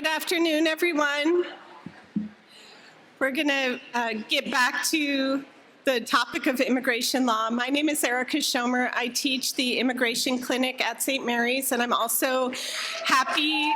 Good afternoon, everyone. We're going to get back to the topic of immigration law. My name is Ira J. I teach the immigration clinic at St. Mary's, and I'm also happy.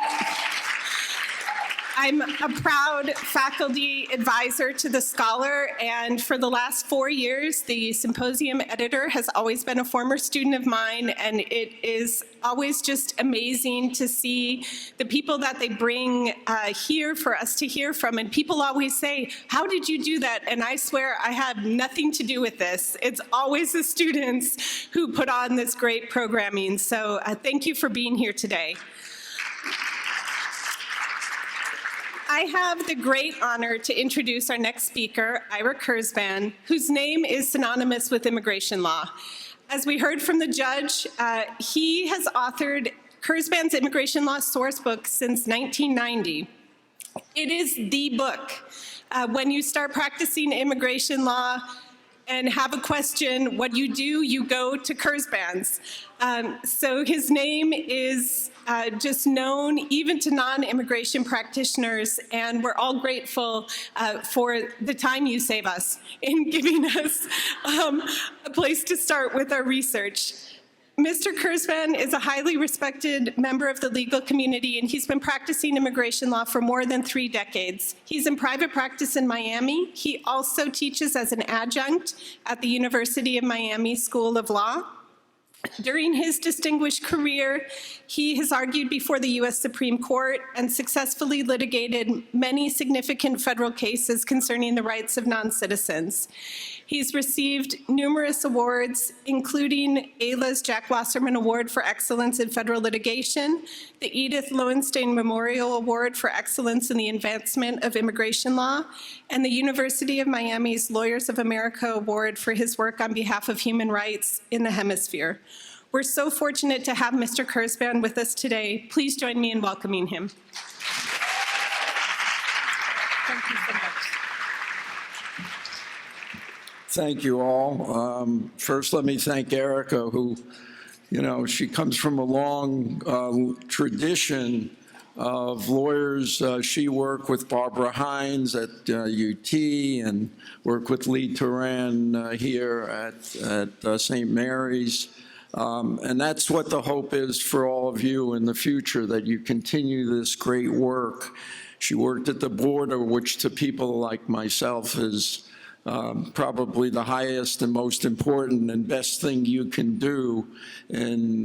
I'm a proud faculty advisor to the Scholar, and for the last 4 years, the symposium editor has always been a former student of mine, and it is always just amazing to see the people that they bring here for us to hear from. And people always say, how did you do that? And I swear I have nothing to do with this. It's always the students who put on this great programming. So thank you for being here today. I have the great honor to introduce our next speaker, Ira Kurzban, whose name is synonymous with immigration law. As we heard from the judge, he has authored Kurzban's immigration law sourcebook since 1990. It is the book. When you start practicing immigration law and have a question, what you do, you go to Kurzban's. So his name is just known even to non-immigration practitioners, and we're all grateful for the time you save us in giving us a place to start with our research. Mr. Kurzban is a highly respected member of the legal community, and he's been practicing immigration law for more than 3 decades. He's in private practice in Miami. He also teaches as an adjunct at the University of Miami School of Law. During his distinguished career, he has argued before the U.S. Supreme Court and successfully litigated many significant federal cases concerning the rights of non-citizens. He's received numerous awards, including AILA's Jack Wasserman Award for Excellence in Federal Litigation, the Edith Lowenstein Memorial Award for Excellence in the Advancement of Immigration Law, and the University of Miami's Lawyers of America Award for his work on behalf of human rights in the hemisphere. We're so fortunate to have Mr. Kurzban with us today. Please join me in welcoming him. Thank you so much. Thank you all. First, let me thank Erica, who, you know, she comes from a long tradition of lawyers. She worked with Barbara Hines at UT and worked with Lee Turan here at St. Mary's. And that's what the hope is for all of you in the future, that you continue this great work. She worked at the border, which to people like myself is probably the highest and most important and best thing you can do in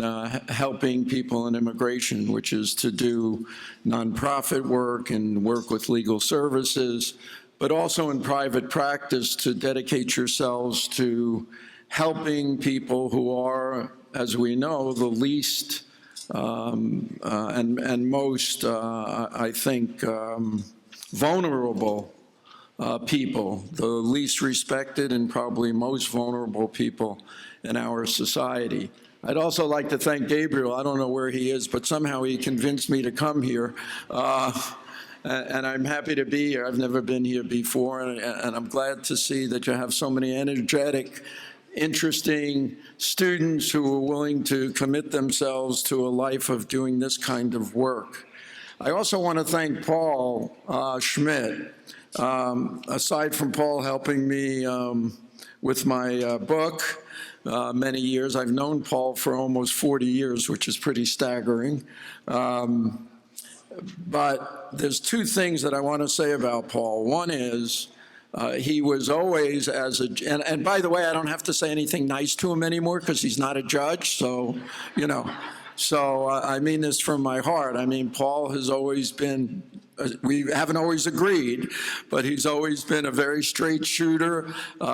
helping people in immigration, which is to do nonprofit work and work with legal services, but also in private practice to dedicate yourselves to helping people who are, as we know, the least and most, I think, vulnerable people, the least respected and probably most vulnerable people in our society. I'd also like to thank Gabriel. I don't know where he is, but somehow he convinced me to come here. And I'm happy to be here. I've never been here before, and I'm glad to see that you have so many energetic, interesting students who are willing to commit themselves to a life of doing this kind of work. I also want to thank Paul Schmidt. Aside from Paul helping me with my book many years, I've known Paul for almost 40 years, which is pretty staggering. But there's 2 things that I want to say about Paul. One is he was always and by the way, I don't have to say anything nice to him anymore because he's not a judge, so, you know. So I mean this from my heart. I mean, Paul has always been, we haven't always agreed, but he's always been a very straight shooter.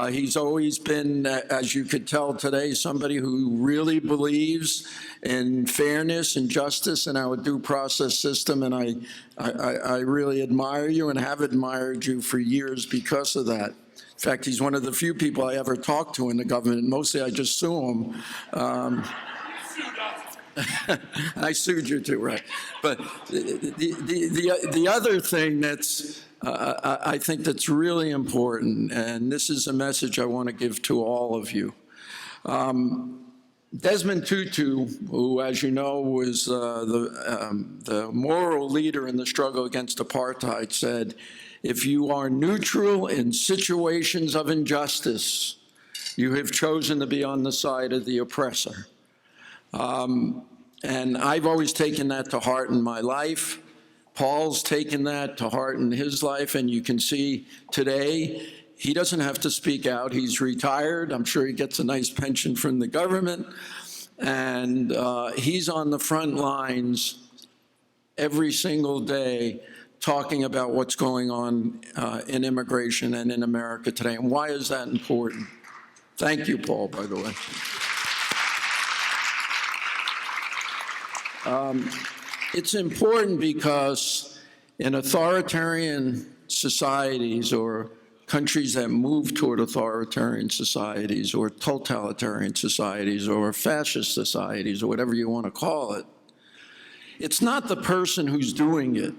He's always been, as you could tell today, somebody who really believes in fairness and justice in our due process system, and I really admire you and have admired you for years because of that. In fact, he's one of the few people I ever talked to in the government. Mostly I just sue him. I sued you too, right? But the other thing that's, I think that's really important, and this is a message I want to give to all of you. Desmond Tutu, who, as you know, was the moral leader in the struggle against apartheid, said, "If you are neutral in situations of injustice, you have chosen to be on the side of the oppressor." And I've always taken that to heart in my life. Paul's taken that to heart in his life, and you can see today, he doesn't have to speak out. He's retired. I'm sure he gets a nice pension from the government. And he's on the front lines every single day talking about what's going on in immigration and in America today. And why is that important? Thank you, Paul, by the way. It's important because in authoritarian societies or countries that move toward authoritarian societies or totalitarian societies or fascist societies or whatever you want to call it, it's not the person who's doing it.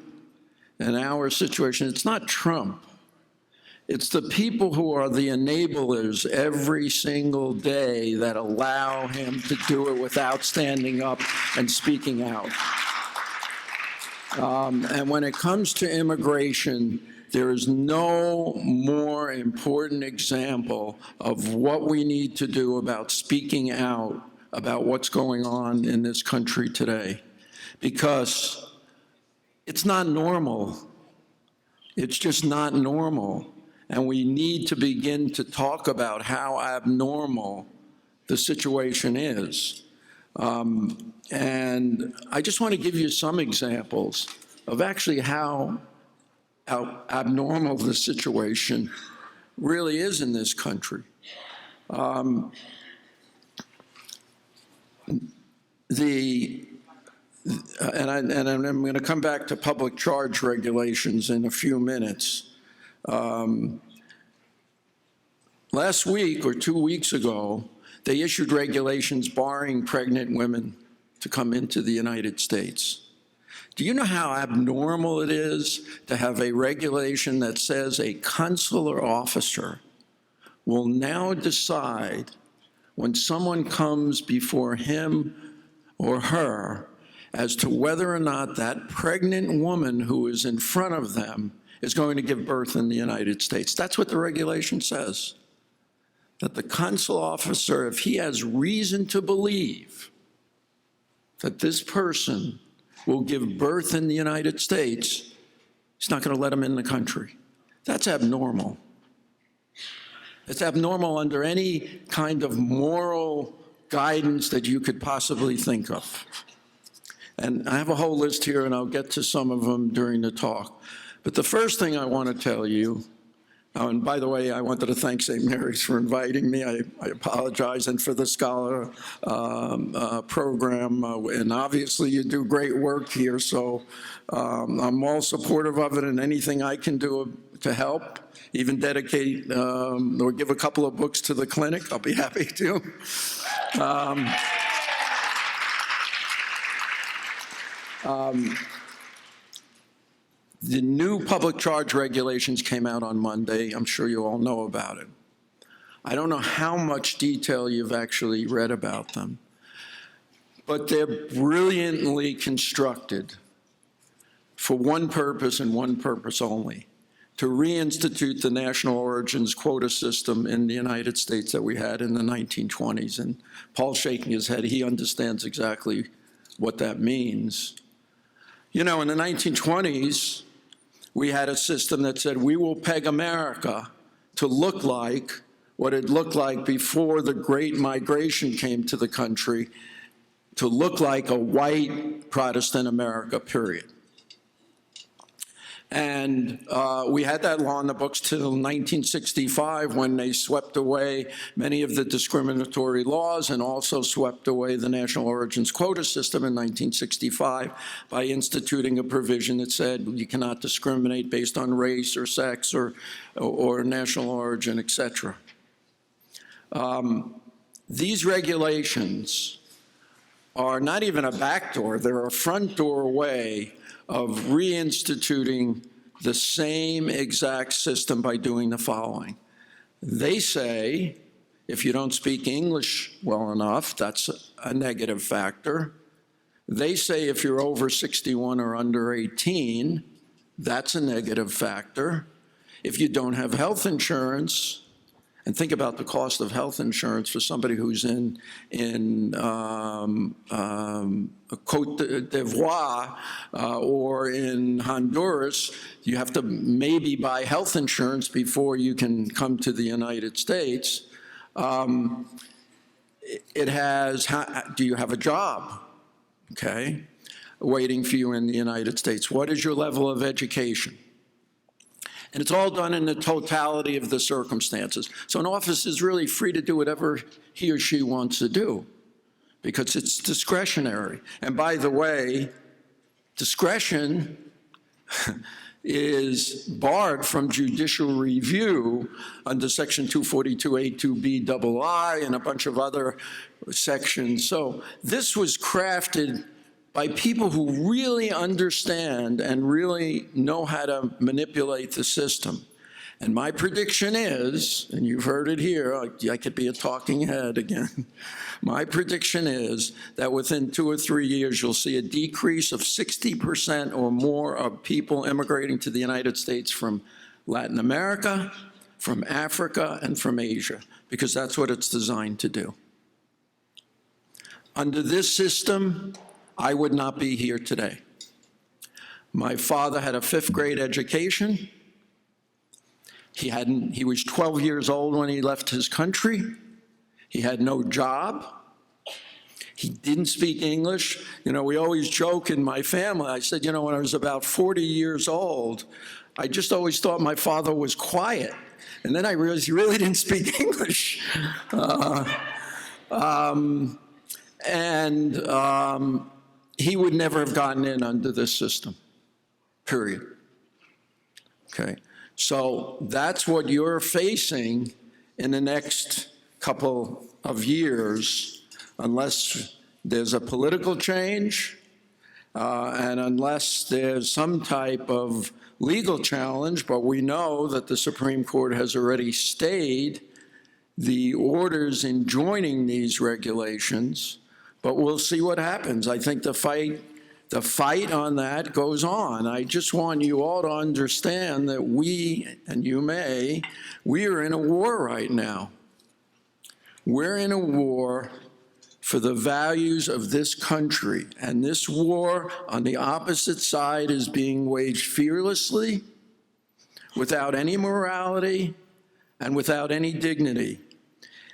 In our situation, it's not Trump. It's the people who are the enablers every single day that allow him to do it without standing up and speaking out. And when it comes to immigration, there is no more important example of what we need to do about speaking out about what's going on in this country today. Because it's not normal. It's just not normal. And we need to begin to talk about how abnormal the situation is. And I just want to give you some examples of actually how abnormal the situation really is in this country. And I'm going to come back to public charge regulations in a few minutes. Last week or 2 weeks ago, they issued regulations barring pregnant women to come into the United States. Do you know how abnormal it is to have a regulation that says a consular officer will now decide when someone comes before him or her as to whether or not that pregnant woman who is in front of them is going to give birth in the United States? That's what the regulation says. That the consular officer, if he has reason to believe that this person will give birth in the United States, he's not going to let him in the country. That's abnormal. It's abnormal under any kind of moral guidance that you could possibly think of. And I have a whole list here, and I'll get to some of them during the talk. But the first thing I want to tell you, and by the way, I wanted to thank St. Mary's for inviting me. I apologize, and for the Scholar program. And obviously, you do great work here, so I'm all supportive of it, and anything I can do to help, even dedicate or give a couple of books to the clinic, I'll be happy to. The new public charge regulations came out on Monday. I'm sure you all know about it. I don't know how much detail you've actually read about them, but they're brilliantly constructed for one purpose and one purpose only: to reinstitute the national origins quota system in the United States that we had in the 1920s. And Paul's shaking his head. He understands exactly what that means. You know, in the 1920s, we had a system that said we will peg America to look like what it looked like before the Great Migration came to the country, to look like a white Protestant America, period. And we had that law in the books till 1965, when they swept away many of the discriminatory laws and also swept away the national origins quota system in 1965 by instituting a provision that said you cannot discriminate based on race or sex or national origin, et cetera. These regulations are not even a backdoor, they're a front door way of reinstituting the same exact system by doing the following. They say If you don't speak English well enough, that's a negative factor. They say if you're over 61 or under 18, that's a negative factor. If you don't have health insurance, and think about the cost of health insurance for somebody who's in Cote d'Ivoire or in Honduras, you have to maybe buy health insurance before you can come to the United States. It has, do you have a job? Okay, waiting for you in the United States. What is your level of education? And it's all done in the totality of the circumstances. So an officer is really free to do whatever he or she wants to do because it's discretionary. And by the way, discretion is barred from judicial review under Section 242A2B II and a bunch of other sections. So this was crafted by people who really understand and really know how to manipulate the system. And my prediction is, and you've heard it here, I could be a talking head again. My prediction is that within 2 or 3 years, you'll see a decrease of 60% or more of people immigrating to the United States from Latin America, from Africa, and from Asia, because that's what it's designed to do. Under this system, I would not be here today. My father had a 5th grade education. He was 12 years old when he left his country. He had no job. He didn't speak English. You know, we always joke in my family. I said, you know, when I was about 40 years old, I just always thought my father was quiet. And then I realized he really didn't speak English. He would never have gotten in under this system, period. Okay, so that's what you're facing in the next couple of years, unless there's a political change and unless there's some type of legal challenge, but we know that the Supreme Court has already stayed the orders in joining these regulations. But we'll see what happens. I think the fight on that goes on. I just want you all to understand that we, and you may, we are in a war right now. We're in a war for the values of this country. And this war on the opposite side is being waged fearlessly, without any morality, and without any dignity.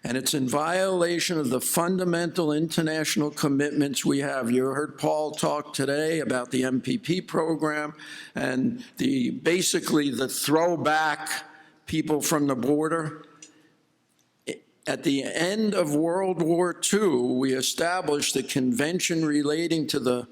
And it's in violation of the fundamental international commitments we have. You heard Paul talk today about the MPP program and basically the throwback people from the border. At the end of World War II, we established the convention relating to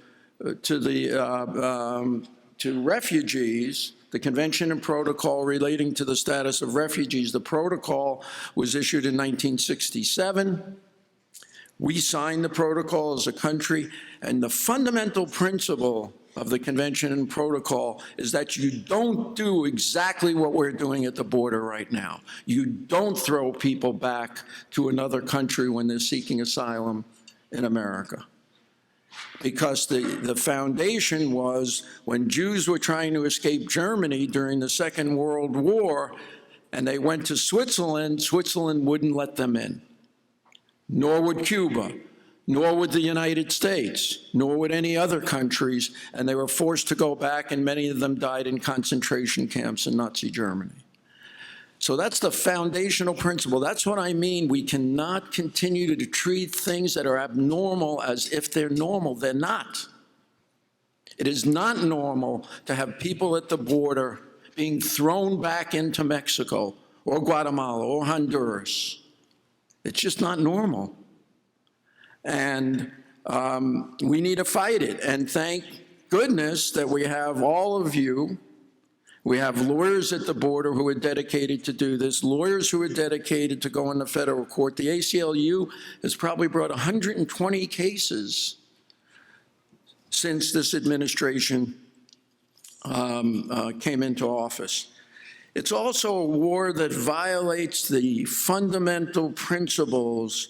refugees, the Convention and Protocol relating to the status of refugees. The protocol was issued in 1967. We signed the protocol as a country, and the fundamental principle of the Convention and Protocol is that you don't do exactly what we're doing at the border right now. You don't throw people back to another country when they're seeking asylum in America. Because the foundation was when Jews were trying to escape Germany during the Second World War and they went to Switzerland, Switzerland wouldn't let them in, nor would Cuba, nor would the United States, nor would any other countries, and they were forced to go back, and many of them died in concentration camps in Nazi Germany. So that's the foundational principle. That's what I mean. We cannot continue to treat things that are abnormal as if they're normal. They're not. It is not normal to have people at the border being thrown back into Mexico or Guatemala or Honduras. It's just not normal. And we need to fight it. And thank goodness that we have all of you. We have lawyers at the border who are dedicated to do this, lawyers who are dedicated to go in the federal court. The ACLU has probably brought 120 cases since this administration came into office. It's also a war that violates the fundamental principles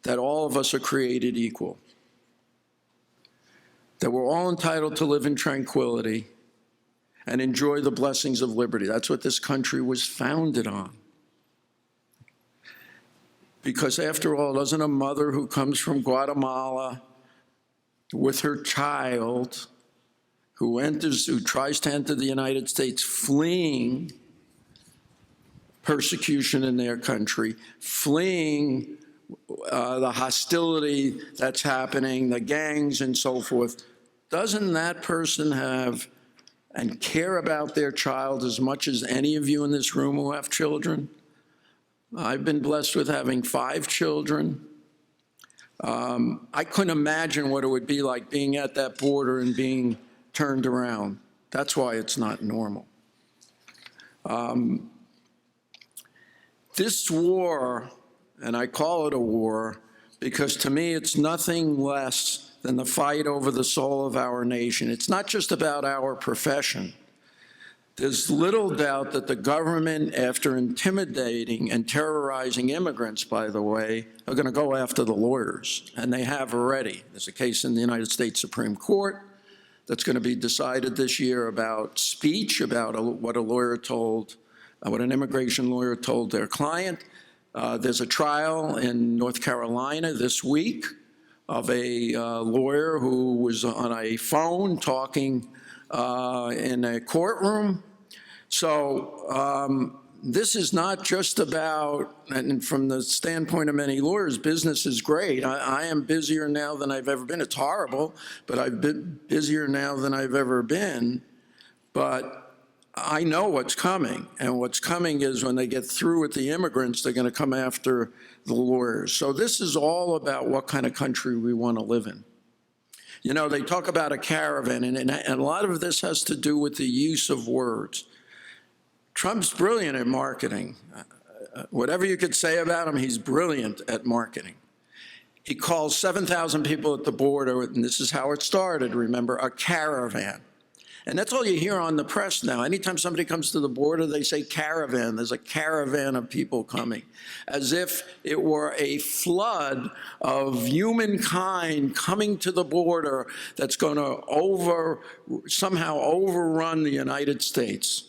that all of us are created equal, that we're all entitled to live in tranquility and enjoy the blessings of liberty. That's what this country was founded on. Because after all, doesn't a mother who comes from Guatemala with her child, who tries to enter the United States fleeing persecution in their country, fleeing the hostility that's happening, the gangs and so forth, doesn't that person have and care about their child as much as any of you in this room who have children? I've been blessed with having 5 children. I couldn't imagine what it would be like being at that border and being turned around. That's why it's not normal. This war, and I call it a war because to me it's nothing less than the fight over the soul of our nation. It's not just about our profession. There's little doubt that the government, after intimidating and terrorizing immigrants, by the way, are going to go after the lawyers, and they have already. There's a case in the United States Supreme Court that's going to be decided this year about speech, about what an immigration lawyer told their client. There's a trial in North Carolina this week of a lawyer who was on a phone talking in a courtroom. So this is not just about, and from the standpoint of many lawyers, business is great. I am busier now than I've ever been. It's horrible, but I've been busier now than I've ever been. But I know what's coming, and what's coming is when they get through with the immigrants, they're going to come after the lawyers. So this is all about what kind of country we want to live in. You know, they talk about a caravan, and a lot of this has to do with the use of words. Trump's brilliant at marketing. Whatever you could say about him, he's brilliant at marketing. He calls 7,000 people at the border, and this is how it started, remember, a caravan. And that's all you hear on the press now. Anytime somebody comes to the border, they say caravan. There's a caravan of people coming, as if it were a flood of humankind coming to the border that's going to somehow overrun the United States.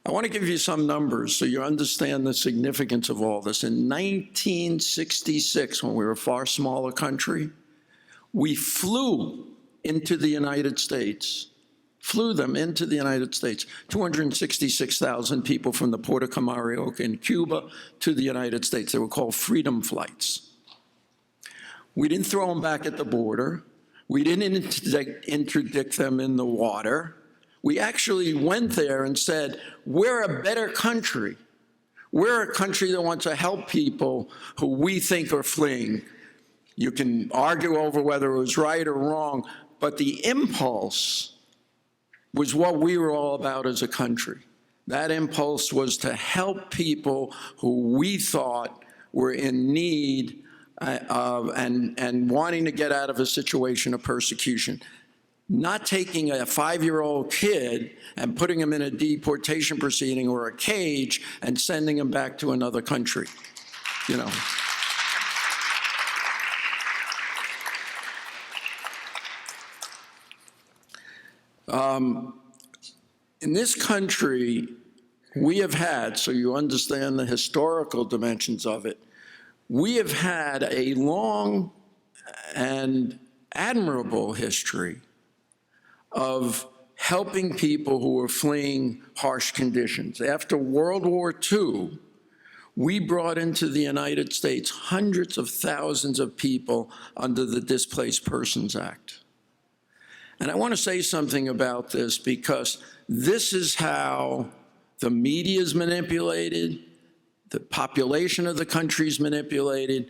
I want to give you some numbers so you understand the significance of all this. In 1966, when we were a far smaller country, we flew into the United States. Flew them into the United States, 266,000 people from the port of Camarioca in Cuba to the United States. They were called freedom flights. We didn't throw them back at the border. We didn't interdict them in the water. We actually went there and said, we're a better country. We're a country that wants to help people who we think are fleeing. You can argue over whether it was right or wrong, but the impulse was what we were all about as a country. That impulse was to help people who we thought were in need and wanting to get out of a situation of persecution. Not taking a 5-year-old kid and putting him in a deportation proceeding or a cage and sending him back to another country, you know. In this country, we have had, so you understand the historical dimensions of it, we have had a long and admirable history of helping people who are fleeing harsh conditions. After World War II, we brought into the United States hundreds of thousands of people under the Displaced Persons Act. And I want to say something about this because this is how the media is manipulated, the population of the country is manipulated.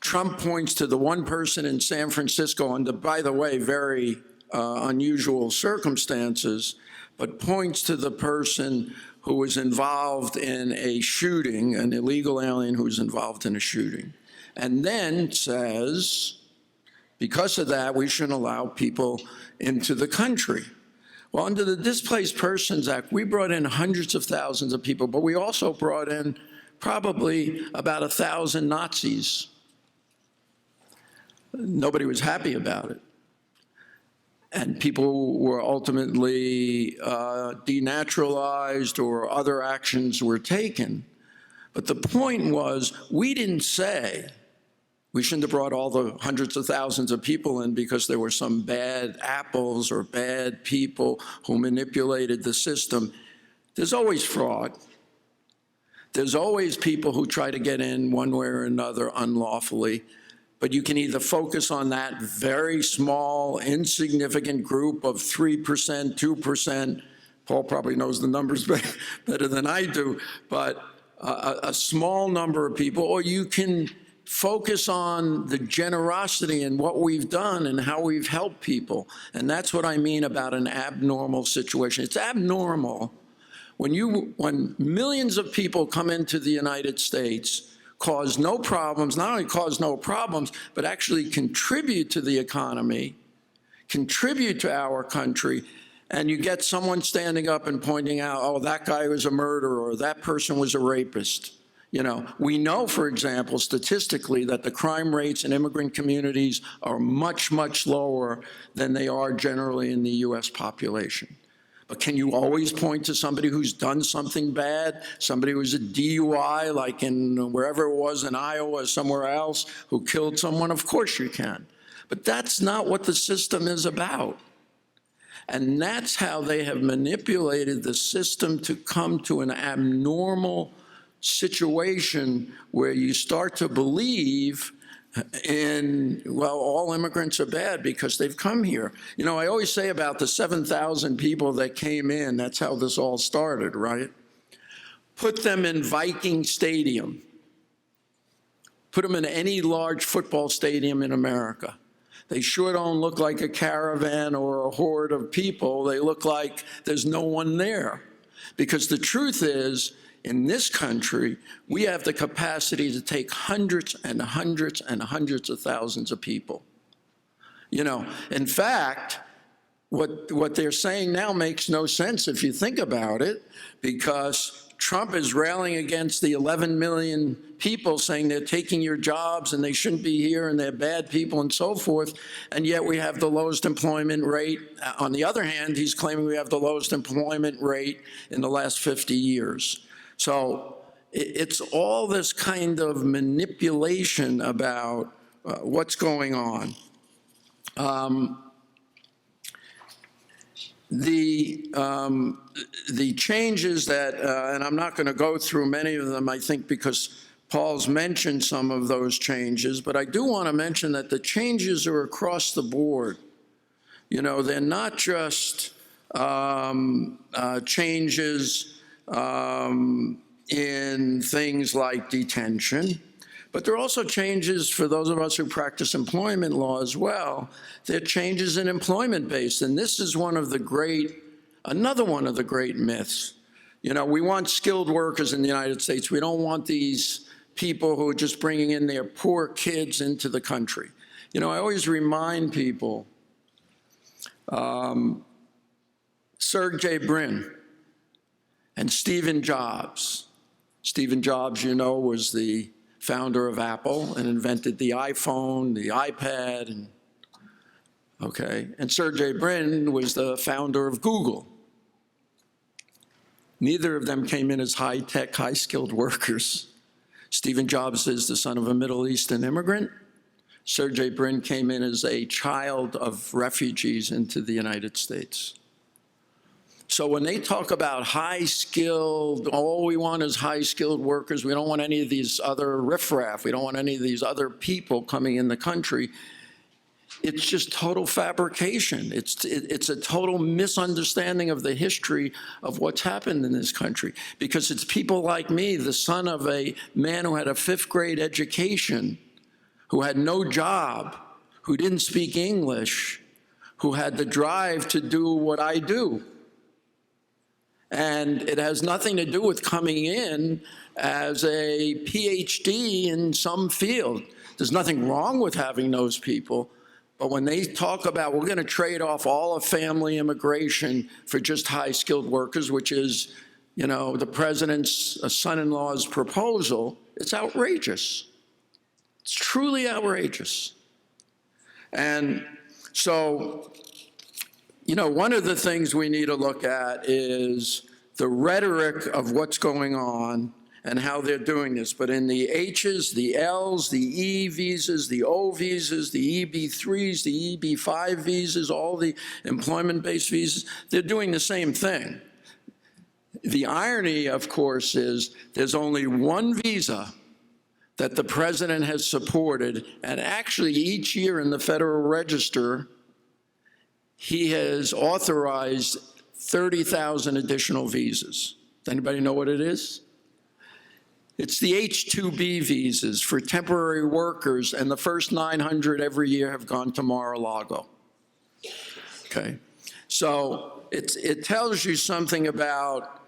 Trump points to the one person in San Francisco under, by the way, very unusual circumstances, but points to the person who was involved in a shooting, an illegal alien who was involved in a shooting, and then says, because of that, we shouldn't allow people into the country. Well, under the Displaced Persons Act, we brought in hundreds of thousands of people, but we also brought in probably about 1,000 Nazis. Nobody was happy about it. And people were ultimately denaturalized or other actions were taken. But the point was, we didn't say we shouldn't have brought all the hundreds of thousands of people in because there were some bad apples or bad people who manipulated the system. There's always fraud. There's always people who try to get in one way or another unlawfully. But you can either focus on that very small, insignificant group of 3%, 2%. Paul probably knows the numbers better than I do, but a small number of people, or you can focus on the generosity and what we've done and how we've helped people. And that's what I mean about an abnormal situation. It's abnormal when millions of people come into the United States, cause no problems, not only cause no problems, but actually contribute to the economy, contribute to our country, and you get someone standing up and pointing out, oh, that guy was a murderer or that person was a rapist. You know, we know, for example, statistically that the crime rates in immigrant communities are much, much lower than they are generally in the US population. But can you always point to somebody who's done something bad, somebody who's a DUI, like in wherever it was in Iowa or somewhere else, who killed someone? Of course you can. But that's not what the system is about. And that's how they have manipulated the system to come to an abnormal situation where you start to believe in, well, all immigrants are bad because they've come here. You know, I always say about the 7,000 people that came in, that's how this all started, right? Put them in Viking Stadium. Put them in any large football stadium in America. They sure don't look like a caravan or a horde of people. They look like there's no one there. Because the truth is, in this country, we have the capacity to take hundreds and hundreds and hundreds of thousands of people. You know, in fact, what they're saying now makes no sense if you think about it, because Trump is railing against the 11 million people saying they're taking your jobs and they shouldn't be here and they're bad people and so forth, and yet we have the lowest employment rate. On the other hand, he's claiming we have the lowest employment rate in the last 50 years. So it's all this kind of manipulation about what's going on. The changes that, and I'm not going to go through many of them, I think, because Paul's mentioned some of those changes, but I do want to mention that the changes are across the board. You know, they're not just changes in things like detention, but there are also changes for those of us who practice employment law as well. There are changes in employment base, and this is another one of the great myths. You know, we want skilled workers in the United States. We don't want these people who are just bringing in their poor kids into the country. You know, I always remind people, Sergey Brin and Stephen Jobs. Stephen Jobs, you know, was the founder of Apple and invented the iPhone, the iPad, and Sergey Brin was the founder of Google. Neither of them came in as high-tech, high-skilled workers. Stephen Jobs is the son of a Middle Eastern immigrant. Sergey Brin came in as a child of refugees into the United States. So when they talk about high-skilled, all we want is high-skilled workers, we don't want any of these other riffraff, we don't want any of these other people coming in the country, it's just total fabrication. It's a total misunderstanding of the history of what's happened in this country. Because it's people like me, the son of a man who had a 5th grade education, who had no job, who didn't speak English, who had the drive to do what I do. And it has nothing to do with coming in as a PhD in some field. There's nothing wrong with having those people, But when they talk about we're going to trade off all of family immigration for just high-skilled workers, which is, you know, the president's son-in-law's proposal, it's outrageous. It's truly outrageous. And so, you know, one of the things we need to look at is the rhetoric of what's going on and how they're doing this. But in the H's, the L's, the E visas, the O visas, the EB3s, the EB5 visas, all the employment-based visas, they're doing the same thing. The irony, of course, is there's only one visa that the president has supported, and actually each year in the Federal Register, he has authorized 30,000 additional visas. Does anybody know what it is? It's the H-2B visas for temporary workers, and the first 900 every year have gone to Mar-a-Lago. Okay, so it tells you something about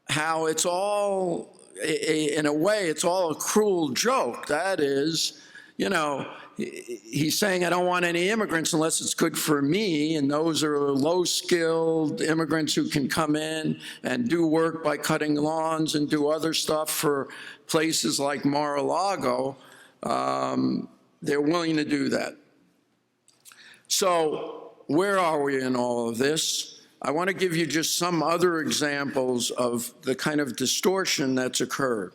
how it's all, in a way, it's all a cruel joke. That is, you know, he's saying, I don't want any immigrants unless it's good for me, and those are low-skilled immigrants who can come in and do work by cutting lawns and do other stuff for places like Mar-a-Lago. They're willing to do that. So where are we in all of this? I want to give you just some other examples of the kind of distortion that's occurred,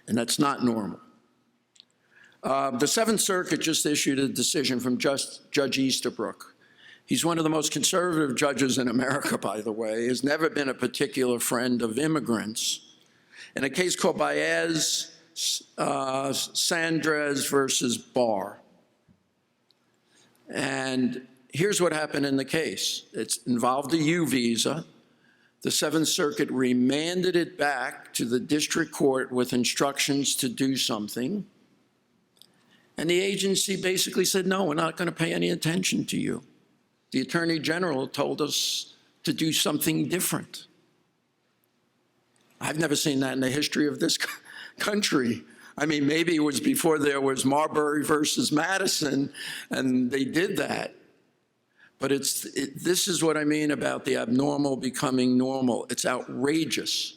and that's not normal. The Seventh Circuit just issued a decision from Judge Easterbrook. He's one of the most conservative judges in America, by the way. Has never been a particular friend of immigrants. In a case called Baez, Sandres versus Barr. And here's what happened in the case. It involved a U visa. The Seventh Circuit remanded it back to the district court with instructions to do something. And the agency basically said, no, we're not going to pay any attention to you. The Attorney General told us to do something different. I've never seen that in the history of this country. I mean, maybe it was before there was Marbury versus Madison, and they did that. But this is what I mean about the abnormal becoming normal. It's outrageous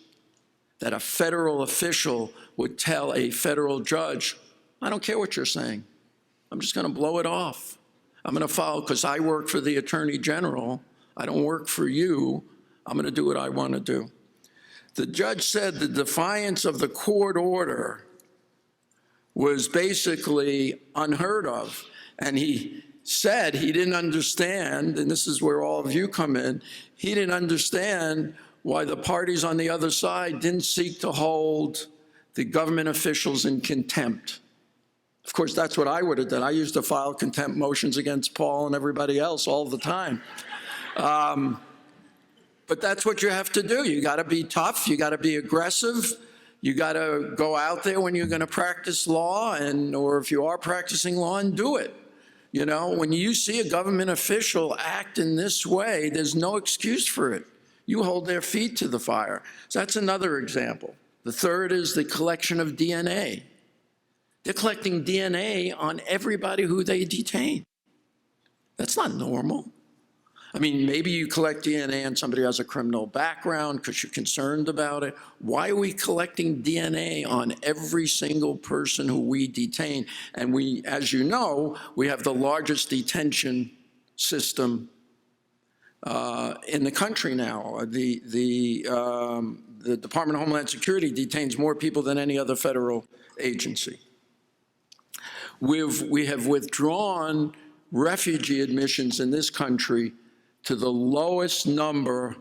that a federal official would tell a federal judge, I don't care what you're saying. I'm just going to blow it off. I'm going to follow, because I work for the Attorney General. I don't work for you. I'm going to do what I want to do. The judge said the defiance of the court order was basically unheard of. And he said he didn't understand, and this is where all of you come in, he didn't understand why the parties on the other side didn't seek to hold the government officials in contempt. Of course, that's what I would have done. I used to file contempt motions against Paul and everybody else all the time. But that's what you have to do. You got to be tough. You got to be aggressive. You got to go out there when you're going to practice law, or if you are practicing law, and do it. You know, when you see a government official act in this way, there's no excuse for it. You hold their feet to the fire. So that's another example. The third is the collection of DNA. They're collecting DNA on everybody who they detain. That's not normal. I mean, maybe you collect DNA on somebody who has a criminal background because you're concerned about it. Why are we collecting DNA on every single person who we detain? And we, as you know, we have the largest detention system in the country now. The Department of Homeland Security detains more people than any other federal agency. We have withdrawn refugee admissions in this country to the lowest number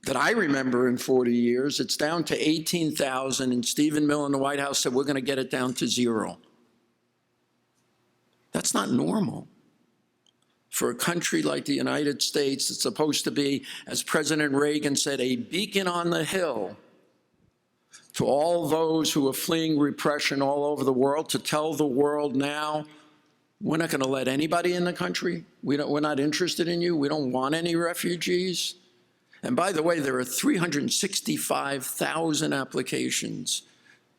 that I remember in 40 years. It's down to 18,000, and Stephen Miller in the White House said we're going to get it down to 0. That's not normal. For a country like the United States, it's supposed to be, as President Reagan said, a beacon on the hill to all those who are fleeing repression all over the world, to tell the world now, we're not going to let anybody in the country. We're not interested in you. We don't want any refugees. And by the way, there are 365,000 applications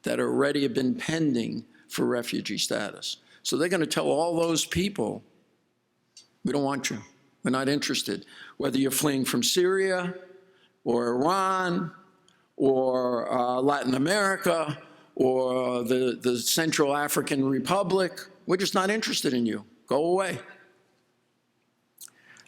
that already have been pending for refugee status. So they're going to tell all those people, we don't want you. We're not interested. Whether you're fleeing from Syria or Iran or Latin America or the Central African Republic, we're just not interested in you. Go away.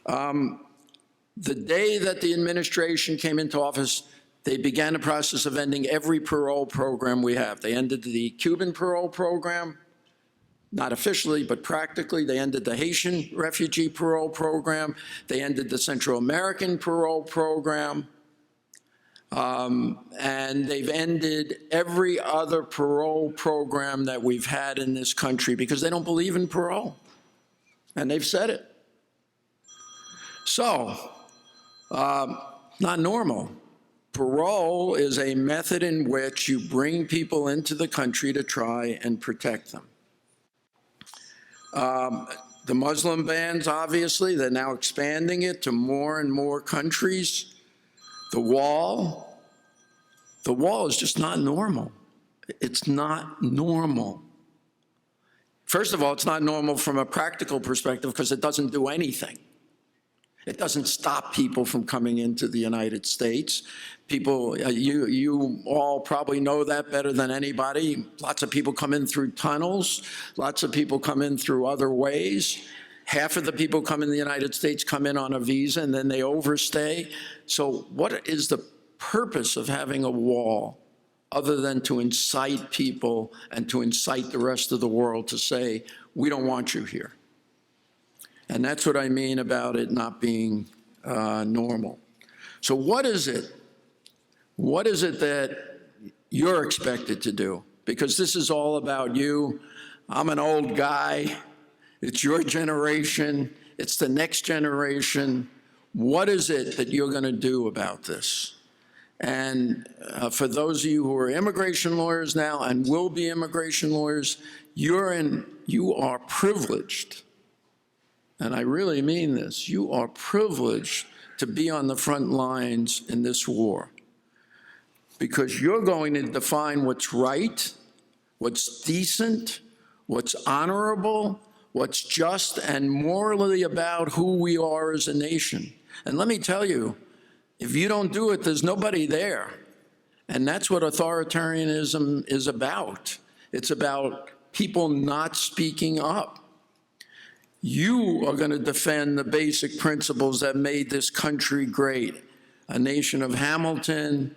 The day that the administration came into office, they began the process of ending every parole program we have. They ended the Cuban parole program, not officially, but practically. They ended the Haitian refugee parole program. They ended the Central American parole program. And they've ended every other parole program that we've had in this country because they don't believe in parole. And they've said it. So, not normal. Parole is a method in which you bring people into the country to try and protect them. The Muslim bans, obviously, they're now expanding it to more and more countries. The wall is just not normal. It's not normal. First of all, it's not normal from a practical perspective because it doesn't do anything. It doesn't stop people from coming into the United States. People, you all probably know that better than anybody. Lots of people come in through tunnels. Lots of people come in through other ways. Half of the people come in the United States come in on a visa and then they overstay. So what is the purpose of having a wall other than to incite people and to incite the rest of the world to say, we don't want you here? And that's what I mean about it not being normal. So what is it? What is it that you're expected to do? Because this is all about you. I'm an old guy. It's your generation. It's the next generation. What is it that you're going to do about this? And for those of you who are immigration lawyers now and will be immigration lawyers, you are privileged. And I really mean this. You are privileged to be on the front lines in this war because you're going to define what's right, what's decent, what's honorable, what's just and morally about who we are as a nation. And let me tell you, if you don't do it, there's nobody there. And that's what authoritarianism is about. It's about people not speaking up. You are going to defend the basic principles that made this country great. A nation of Hamilton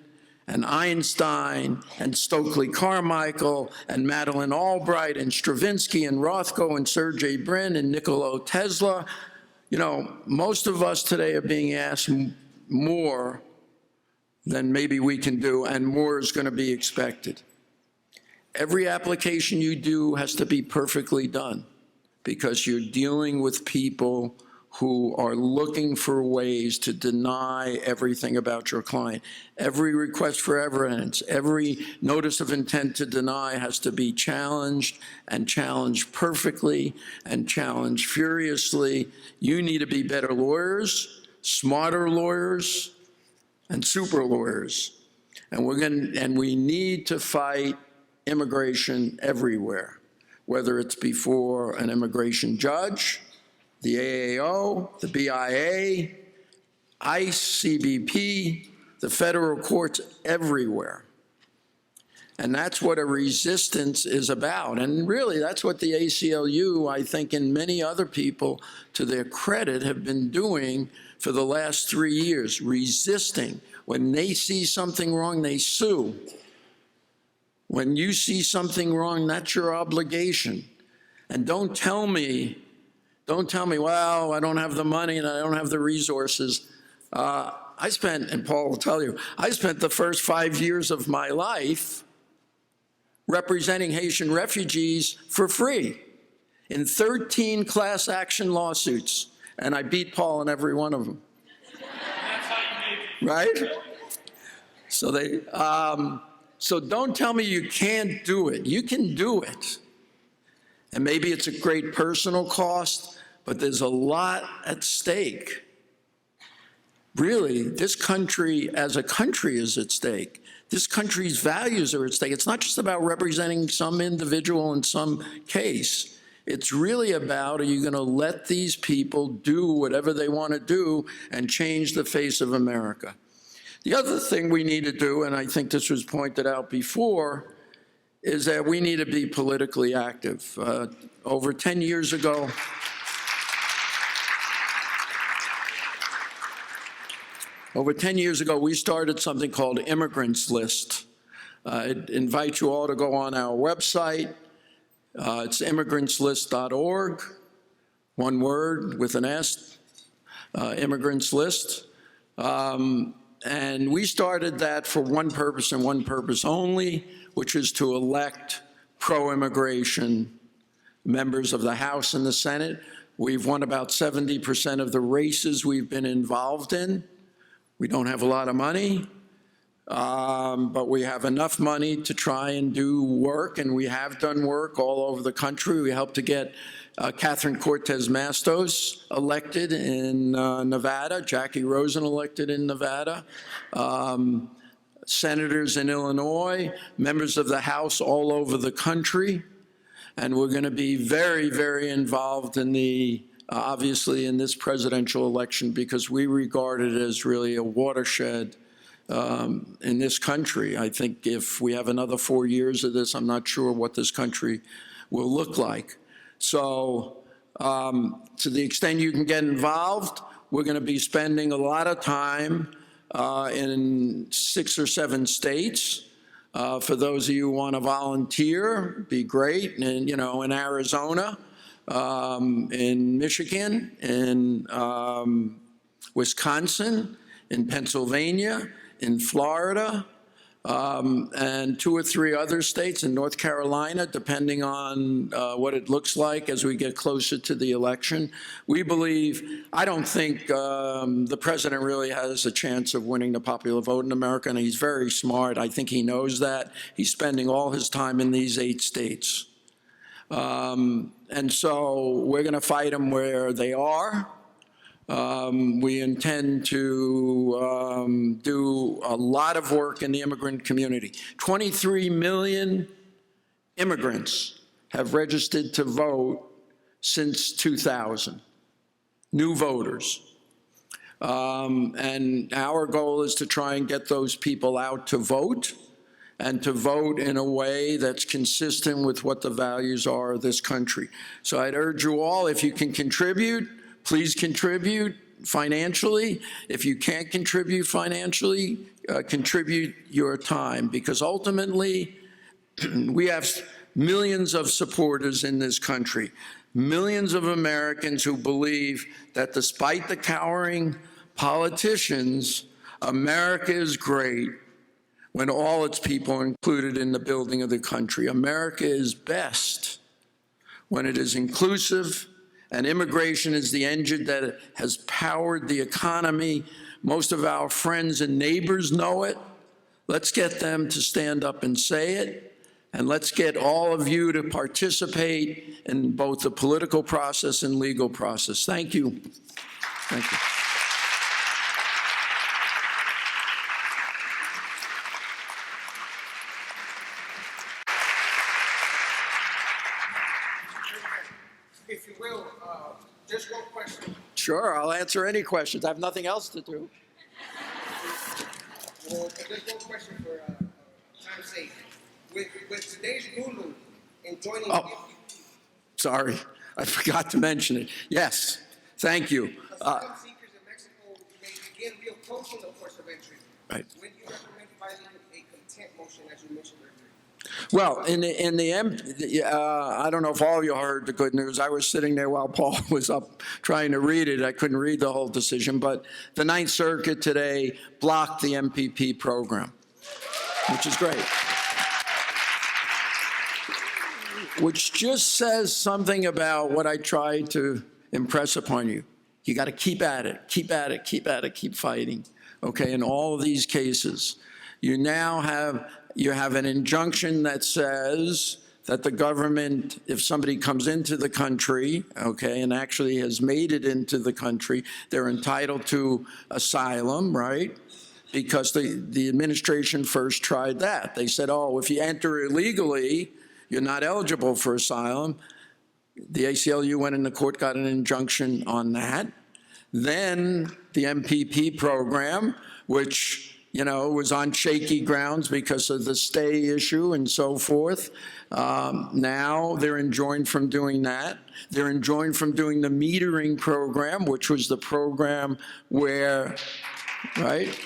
and Einstein and Stokely Carmichael and Madeleine Albright and Stravinsky and Rothko and Sergey Brin and Nikola Tesla. You know, most of us today are being asked more than maybe we can do, and more is going to be expected. Every application you do has to be perfectly done, because you're dealing with people who are looking for ways to deny everything about your client. Every request for evidence, every notice of intent to deny has to be challenged, and challenged perfectly, and challenged furiously. You need to be better lawyers, smarter lawyers, and super lawyers. And we need to fight immigration everywhere, whether it's before an immigration judge, the AAO, the BIA, ICE, CBP, the federal courts, everywhere. And that's what a resistance is about. And really, that's what the ACLU, I think, and many other people, to their credit, have been doing for the last 3 years, resisting. When they see something wrong, they sue. When you see something wrong, that's your obligation. And don't tell me, well, I don't have the money and I don't have the resources. And Paul will tell you, I spent the first 5 years of my life representing Haitian refugees for free in 13 class action lawsuits. And I beat Paul in every one of them. Right? So don't tell me you can't do it. You can do it. And maybe it's a great personal cost, but there's a lot at stake. Really, this country as a country is at stake. This country's values are at stake. It's not just about representing some individual in some case. It's really about, are you going to let these people do whatever they want to do and change the face of America? The other thing we need to do, and I think this was pointed out before, is that we need to be politically active. Over 10 years ago, we started something called Immigrants List. It invites you all to go on our website. It's immigrantlist.org, one word with an S, Immigrants List. And we started that for one purpose and one purpose only, which is to elect pro-immigration members of the House and the Senate. We've won about 70% of the races we've been involved in. We don't have a lot of money, but we have enough money to try and do work, and we have done work all over the country. We helped to get Catherine Cortez Mastos elected in Nevada, Jackie Rosen elected in Nevada, senators in Illinois, members of the House all over the country. And we're going to be very, very involved in the, obviously, in this presidential election, because we regard it as really a watershed in this country. I think if we have another 4 years of this, I'm not sure what this country will look like. So to the extent you can get involved, we're going to be spending a lot of time in 6 or 7 states. For those of you who want to volunteer, be great. And, you know, in Arizona, in Michigan, in Wisconsin, in Pennsylvania, in Florida, and 2 or 3 other states, in North Carolina, depending on what it looks like as we get closer to the election. We believe, I don't think the president really has a chance of winning the popular vote in America, and he's very smart. I think he knows that. He's spending all his time in these 8 states. And so we're going to fight them where they are. We intend to do a lot of work in the immigrant community. 23 million immigrants have registered to vote since 2000, new voters. And our goal is to try and get those people out to vote, and to vote in a way that's consistent with what the values are of this country. So I'd urge you all, if you can contribute, please contribute financially. If you can't contribute financially, contribute your time, because ultimately we have millions of supporters in this country, millions of Americans who believe that despite the cowering politicians, America is great when all its people are included in the building of the country. America is best when it is inclusive, and immigration is the engine that has powered the economy. Most of our friends and neighbors know it. Let's get them to stand up and say it, and let's get all of you to participate in both the political process and legal process. Thank you. Thank you. If you will, just one question. Sure, I'll answer any questions. I have nothing else to do. Well, just one question for time's sake. With today's ruling and joining Sorry, I forgot to mention it. Yes, thank you. asylum seekers in Mexico may begin reapproaching the ports of entry. Right. When do you recommend filing a contempt motion, as you mentioned earlier? Well, I don't know if all of you heard the good news. I was sitting there while Paul was up trying to read it. I couldn't read the whole decision, but the Ninth Circuit today blocked the MPP program, which is great. Which just says something about what I tried to impress upon you. You got to keep at it, keep at it, keep at it, keep fighting. Okay, in all of these cases, you now have an injunction that says that the government, if somebody comes into the country, okay, and actually has made it into the country, they're entitled to asylum, right? Because the administration first tried that. They said, oh, if you enter illegally, you're not eligible for asylum. The ACLU went into court, got an injunction on that. Then the MPP program, which, you know, was on shaky grounds because of the stay issue and so forth. Now they're enjoined from doing that. They're enjoined from doing the metering program, which was the program where, right?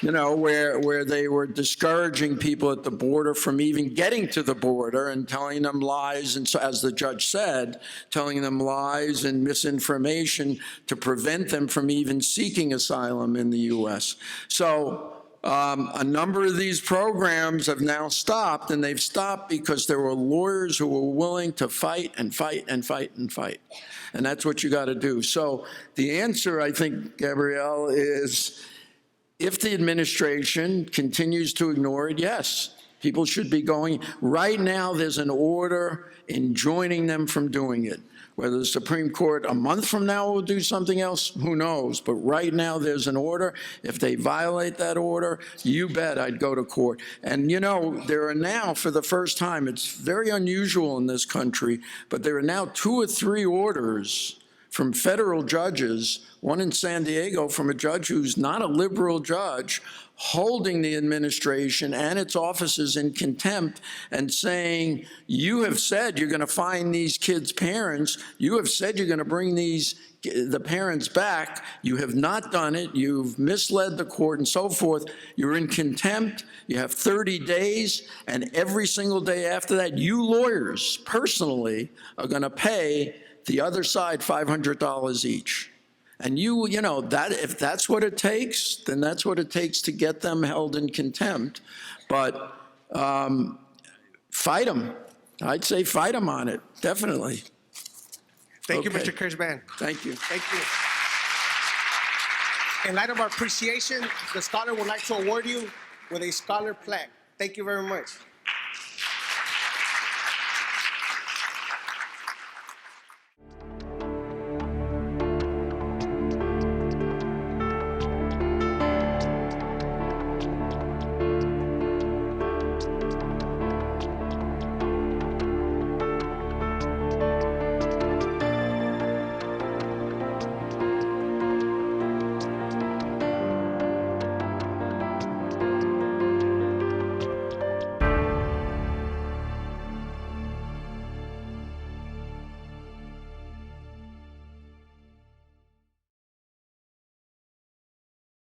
You know, where they were discouraging people at the border from even getting to the border and telling them lies, and so, as the judge said, telling them lies and misinformation to prevent them from even seeking asylum in the U.S. So a number of these programs have now stopped, and they've stopped because there were lawyers who were willing to fight and fight and fight and fight. And that's what you got to do. So the answer, I think, Gabrielle, is if the administration continues to ignore it, yes, people should be going. Right now, there's an order enjoining them from doing it. Whether the Supreme Court a month from now will do something else, who knows? But right now, there's an order. If they violate that order, you bet I'd go to court. And you know, there are now, for the first time, it's very unusual in this country, but there are now 2 or 3 orders from federal judges, one in San Diego from a judge who's not a liberal judge, holding the administration and its officers in contempt and saying, you have said you're going to find these kids' parents, you have said you're going to bring the parents back, you have not done it, you've misled the court and so forth, you're in contempt, you have 30 days, and every single day after that, you lawyers personally are going to pay the other side $500 each. And you know, that if that's what it takes, then that's what it takes to get them held in contempt. But fight them. I'd say fight them on it, definitely. Thank you, Okay. Mr. Kurzban. Thank you. Thank you. In light of our appreciation, the scholar would like to award you with a scholar plaque. Thank you very much.